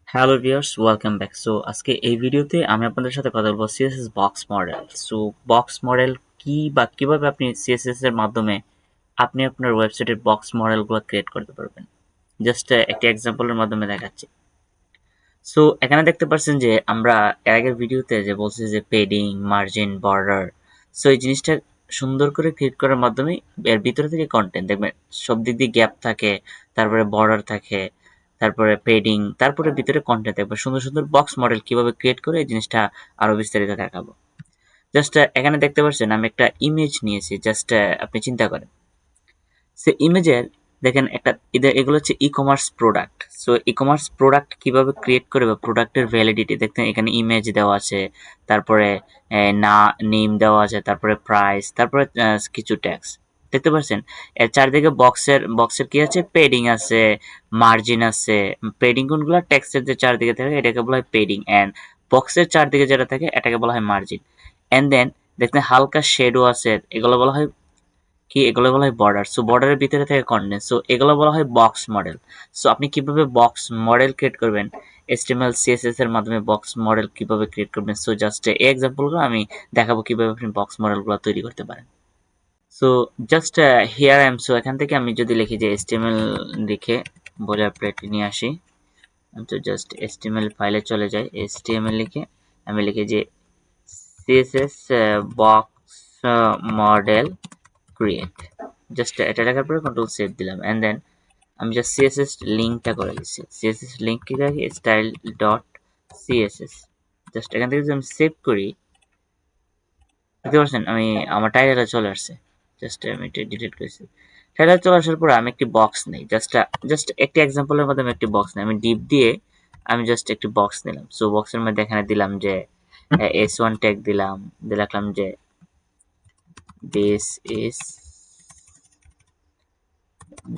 Hello viewers, welcome back. So আজকে এই ভিডিওতে আমি আপনাদের সাথে কথা বলবো CSS box model. So box model কি বা কিভাবে আপনি সিএসএস এর মাধ্যমে আপনি আপনার ওয়েবসাইটের বক্স মডেলগুলো ক্রিয়েট করতে পারবেন। জাস্ট একটি এক্সাম্পলের মাধ্যমে দেখাচ্ছি। সো এখানে দেখতে পাচ্ছেন যে আমরা এর আগের ভিডিওতে যে বলছি যে পেডিং, মার্জিন, বর্ডার, সো এই জিনিসটা সুন্দর করে ক্রিয়েট করার মাধ্যমে এর ভিতরে থেকে কন্টেন্ট দেখবেন সব দিক দিয়ে গ্যাপ থাকে, তারপরে বর্ডার থাকে, তারপরে পেডিং, তারপরে ভিতরে কন্টেন্ট থাকবে। সুন্দর সুন্দর বক্স মডেল কিভাবে ক্রিয়েট করে এই জিনিসটা আরো বিস্তারিত দেখাবো। জাস্ট এখানে দেখতে পাচ্ছেন আমি একটা ইমেজ নিয়েছি। জাস্ট আপনি চিন্তা করেন সে ইমেজের দেখেন একটা এগুলো হচ্ছে e commerce product. So e commerce product কিভাবে ক্রিয়েট করে বা প্রোডাক্টের ভ্যালিডিটি দেখতেন এখানে ইমেজ দেওয়া আছে, তারপরে না নেম দেওয়া আছে, তারপরে প্রাইস, তারপরে কিছু ট্যাক্স দেখতে পাচ্ছেন। এর চারদিকে বক্সের কি আছে, পেডিং আছে, মার্জিন আছে। পেডিং কোনগুলো, ট্যাক্সের যে চারদিকে থাকে এটাকে বলা হয় পেডিং, অ্যান্ড বক্সের চারদিকে যেটা থাকে এটাকে বলা হয় মার্জিন। অ্যান্ড দেন দেখতে হালকা শেডও আছে, এগুলো বলা হয় এগুলো বলা হয় বর্ডার। সো বর্ডারের ভিতরে থাকে কন্টেন্ট, সো এগুলো বলা হয় বক্স মডেল। সো আপনি কিভাবে বক্স মডেল ক্রিয়েট করবেন, HTML CSS এর মাধ্যমে বক্স মডেল কিভাবে ক্রিয়েট করবেন। সো জাস্ট এই এক্সাম্পলগুলো আমি দেখাবো কিভাবে আপনি বক্স মডেলগুলো তৈরি করতে পারেন। So just here I am. So এখান থেকে আমি যদি লিখি যে HTML লিখে বলে আপডেট নিয়ে আসি, তো জাস্ট HTML ফাইলে চলে যাই, HTML লিখে আমি লিখি যে CSS box model create. Just এটা লেখার পরে কন্ট্রোল সেভ দিলাম, এন্ড দেন আমি জাস্ট সিএসএস লিঙ্কটা করে দিচ্ছি। সিএসএস লিঙ্ক কি রাখি, স্টাইল ডট সিএসএস। জাস্ট এখান থেকে যদি আমি সেভ করি, দেখতে পাচ্ছেন আমি আমার টাইটেলটা চলে আসছে। জাস্ট আমি এটা ডিলিট করেছি। টাইটেল চলে আসার পরে আমি একটি বক্স নেই, জাস্ট একটি এক্সাম্পলের মাধ্যমে একটি বক্স নেই। আমি ডিপ দিয়ে আমি জাস্ট একটি বক্স নিলাম। সো বক্সের মধ্যে এখানে দিলাম যে S1 ট্যাগ দিলাম, লিখলাম যে this is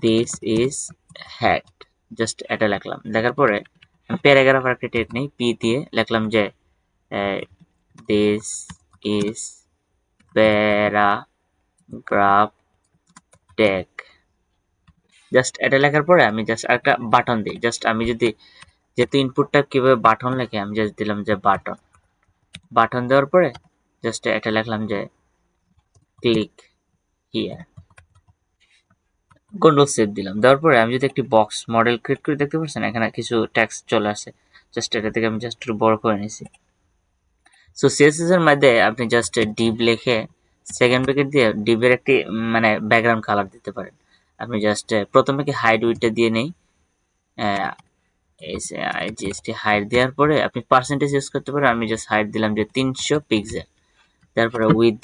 this is hat. Just এটা লিখলাম, লেখার পরে প্যারাগ্রাফ আর একটা টেক নেই, পি দিয়ে লিখলাম যে this is paragraph tag. Just এটা লেখার পরে আমি জাস্ট একটা বাটন দিই। জাস্ট আমি যদি যেহেতু ইনপুটটা কিভাবে বাটন লেখে, আমি জাস্ট দিলাম যে বাটন। বাটন দেওয়ার পরে জাস্ট এটা লিখলাম যে ক্লিক হিয়ার, কন্ট্রোল সেভ দিলাম। দেওয়ার পরে আমি যদি একটি বক্স মডেল ক্রিয়েট করে, দেখতে পাচ্ছেন এখানে কিছু টেক্সট চলে আসে। জাস্ট এটা থেকে আমি জাস্ট একটু বড় করে নিয়েছি। সো সিএসএস এর মধ্যে আপনি জাস্ট ডিভ লিখে সেকেন্ড ব্র্যাকেট দিয়ে ডিভের একটি মানে ব্যাকগ্রাউন্ড কালার দিতে পারেন। আপনি জাস্ট প্রথমে কি হাইড উইথটা দিয়ে নেই, জিএসটি হাইড দেওয়ার পরে আপনি পার্সেন্টেজ ইউজ করতে পারেন। আমি জাস্ট হাইড দিলাম যে 300 পিক্সেল। তারপরে উইথ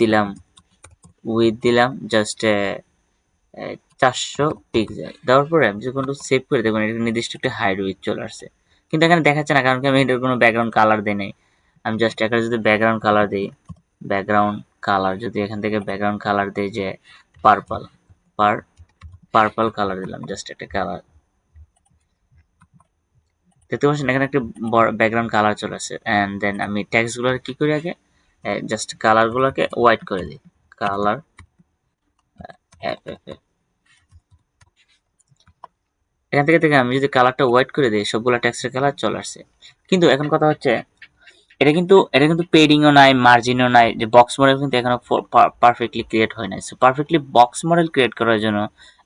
দিলাম জাস্ট 400 পিক্সেল। দেওয়ার পরে আমি যখন সেভ করে দেখুন এটা নির্দিষ্ট একটা হাইড উইথ চলে আসছে, কিন্তু এখানে দেখাচ্ছে না কারণ কি আমি এটার কোনো ব্যাকগ্রাউন্ড কালার দিই নাই। আমি জাস্ট এখানে যদি ব্যাকগ্রাউন্ড কালার দিই, ব্যাকগ্রাউন্ড কালার যদি এখান থেকে ব্যাকগ্রাউন্ড কালার দিই যে পার্পল, পার্পল কালার দিলাম, জাস্ট একটা কালার, দেখতে পাচ্ছেন এখানে একটা ব্যাকগ্রাউন্ড কালার চলে আসছে। অ্যান্ড দেন আমি টেক্সট গুলো কি করি আগে, জাস্ট কালার গুলোকে হোয়াইট করে দিই, কালার এখান থেকে আমি যদি কালারটা হোয়াইট করে দিই সবগুলো টেক্সটের কালার চলে আসছে। কিন্তু এখন কথা হচ্ছে এটা কিন্তু পেডিংও নাই, মার্জিনও নাই, যে বক্স মডেল কিন্তু এখনো পারফেক্টলি ক্রিয়েট হয় নাই। So perfectly box model create করার জন্য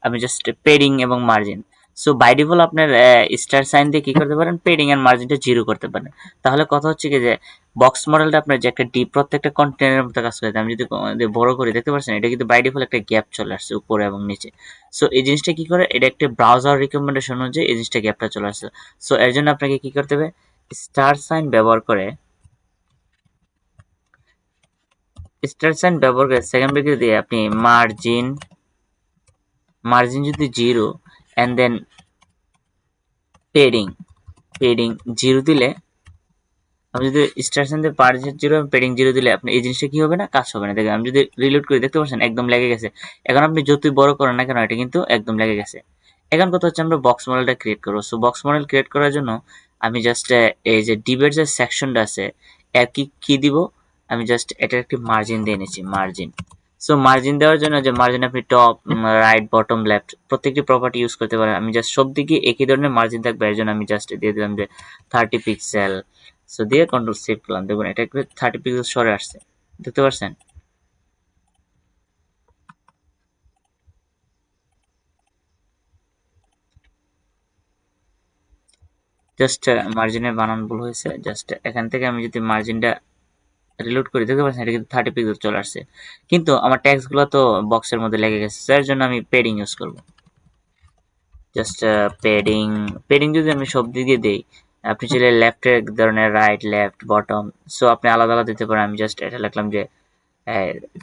আমি জাস্ট পেডিং এবং মার্জিন, সো বাই ডিফল্ট আপনার স্টার সাইন দিয়ে কি করতে পারেন, পেডিং এন্ড মার্জিনটা 0 করতে পারেন। তাহলে কথা হচ্ছে কি যে বক্স মডেলটা আপনার যে একটা ডিপ প্রত্যেকটা কন্টেনারের মতো কাজ করে। আমি যদি বড় করি, দেখতে পাচ্ছেন এটা কিন্তু বাই ডিফল্ট একটা গ্যাপ চলে আসছে উপরে এবং নিচে। সো এই জিনিসটা কি করে, এটা একটা ব্রাউজার রিকমেন্ডেশন অনুযায়ী এই জিনিসটা গ্যাপটা চলে আসছে। সো এর জন্য আপনাকে কি করতে হবে, স্টার সাইন ব্যবহার করে সেকেন্ড ব্রেকেট দিয়ে আপনি মার্জিন যদি 0 এন্ড দেন পেডিং পেডিং 0 দিলে, আমি যদি স্টার সাইন দিয়ে মার্জিন 0 পেডিং 0 দিলে আপনি এই জিনিসটা কি হবে না, কাজ হবে না। দেখেন আমি যদি রিলোড করি, দেখতে পাচ্ছেন একদম লেগে গেছে। এখন আপনি যতই বড় করেন না কেন এটা কিন্তু একদম লেগে গেছে। এখন কথা হচ্ছে আমরা বক্স মডেলটা ক্রিয়েট করবো। সো বক্স মডেল ক্রিয়েট করার জন্য আমি জাস্ট এই যে ডিবের যে সেকশনটা আছে এর কি দিব, আমি জাস্ট এটার একটি মার্জিন দিয়ে নিচ্ছি, মার্জিন। সো মার্জিন দেওয়ার জন্য যে মার্জিন আপনি টপ, রাইট, বটম, লেফট প্রত্যেকটি প্রপার্টি ইউজ করতে পারেন। আমি জাস্ট সব দিকে একই ধরনের মার্জিন থাকবে, এর জন্য আমি জাস্ট দিয়ে দিলাম যে 30 পিক্সেল। সো দিয়ে কন্ট্রোল সেভ করলাম, দেখুন এটা একটু 30 পিক্সেল সরে আসছে, দেখতে পাচ্ছেন? জাস্ট মার্জিনের বানান ভুল হয়েছে, জাস্ট এখান থেকে আমি যদি মার্জিনটা রিলোড করি, দেখতে পাচ্ছেন এটা কিন্তু 30 পিক্সেল চলে আসছে, কিন্তু আমার ট্যাক্স গুলো তো বক্সের মধ্যে লেগে গেছে। এর জন্য আমি পেডিং ইউজ করবো। জাস্ট পেডিং, পেডিং যদি আমি সব দিকে দিই, আপনি চাইলে লেফটের ধরনের রাইট, লেফট, বটম, সো আপনি আলাদা আলাদা দিতে পারেন। আমি জাস্ট এটা লিখলাম যে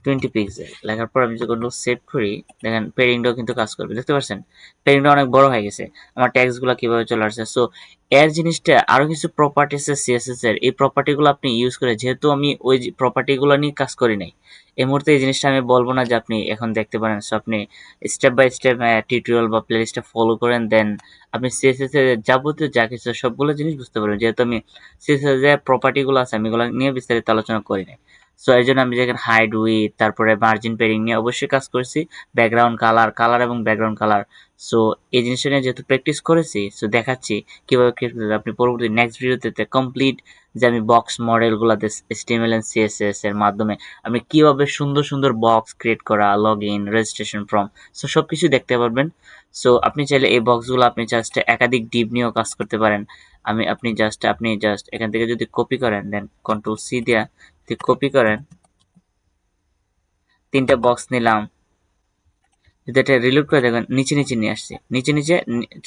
20 পিক্সেল, লেখার পর আমি যখন সেভ করি, দেখেন পেডিংটাও কিন্তু কাজ করবে, দেখতে পাচ্ছেন পেডিংটা অনেক বড় হয়ে গেছে। আমার ট্যাক্স গুলো কিভাবে চলে আসছে। সো এর জিনিসটা আরো কিছু প্রপার্টি আছে সিএসএস এর, এই প্রপার্টি গুলো আপনি ইউজ করে, যেহেতু আমি ওই প্রপার্টি গুলো নিয়ে কাজ করি নাই এই মুহূর্তে, এই জিনিসটা আমি বলবো না যে আপনি এখন দেখতে পারেন। সো আপনি স্টেপ বাই স্টেপ টিউটোরিয়াল বা প্লেলিস্টটা ফলো করেন, দেন আপনি সিএসএস এর যাবতীয় যা কিছু সবগুলো জিনিস বুঝতে পারবেন। যেহেতু আমি সিএসএস এর প্রপার্টি গুলো আছে আমি এগুলো নিয়ে বিস্তারিত আলোচনা করি নাই। সো এর জন্য আমি যেখানে হাইড, উইথ, তারপরে মার্জিন পেডিং নিয়ে অবশ্যই কাজ করেছি, ব্যাকগ্রাউন্ড কালার, কালার এবং ব্যাকগ্রাউন্ড কালার। সো এই জিনিসটা নিয়ে যেহেতু প্র্যাকটিস করেছি, সো দেখাচ্ছি কিভাবে ক্রিয়েট করতে হবে। আপনি পরবর্তী নেক্সট ভিডিওতে কমপ্লিট যে আমি বক্স মডেলগুলোতে HTML এন্ড CSS এর মাধ্যমে আপনি কিভাবে সুন্দর সুন্দর বক্স ক্রিয়েট করা, log in, registration form, so সবকিছু দেখতে পারবেন। সো আপনি চাইলে এই বক্সগুলো আপনি জাস্ট একাধিক ডিপ নিয়েও কাজ করতে পারেন। আপনি জাস্ট এখান থেকে যদি কপি করেন, দেন কন্ট্রোল সি দিয়া যদি কপি করেন, 3টা বক্স নিলাম, যদি এটা রিলোড করে দেখেন নিচে নিচে নিয়ে আসছে, নিচে নিচে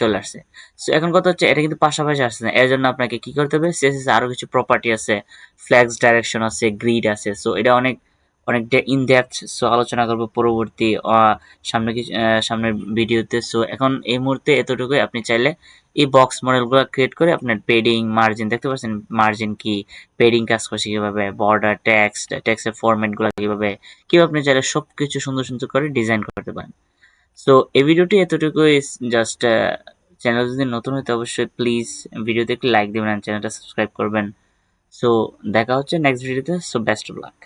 চলে আসছে। সো এখন কথা হচ্ছে এটা কিন্তু পাশাপাশি আসছে না, এর জন্য আপনাকে কি করতে হবে, সিএসএস আরো কিছু প্রপার্টি আছে, ফ্ল্যাগস ডাইরেকশন আছে, গ্রিড আছে। সো এটা অনেক অনেক ইন ডেপথ, সো আলোচনা করবো পরবর্তী সামনে কিছু সামনের ভিডিওতে। সো এখন এই মুহূর্তে এতটুকুই। আপনি চাইলে এই বক্স মডেলগুলো ক্রিয়েট করে আপনার পেডিং, মার্জিন, দেখতে পাচ্ছেন মার্জিন কি, পেডিং কাজ করছে কিভাবে, বর্ডার, টেক্সটের ফরম্যাট গুলো কিভাবে কিভাবে আপনি চাইলে সবকিছু সুন্দর সুন্দর করে ডিজাইন করতে পারেন। সো এই ভিডিওটি এতটুকুই। জাস্ট চ্যানেল যদি নতুন হইতে অবশ্যই প্লিজ ভিডিওতে একটি লাইক দিবেন, চ্যানেলটা সাবস্ক্রাইব করবেন। সো দেখা হচ্ছে নেক্সট ভিডিওতে। So best of luck.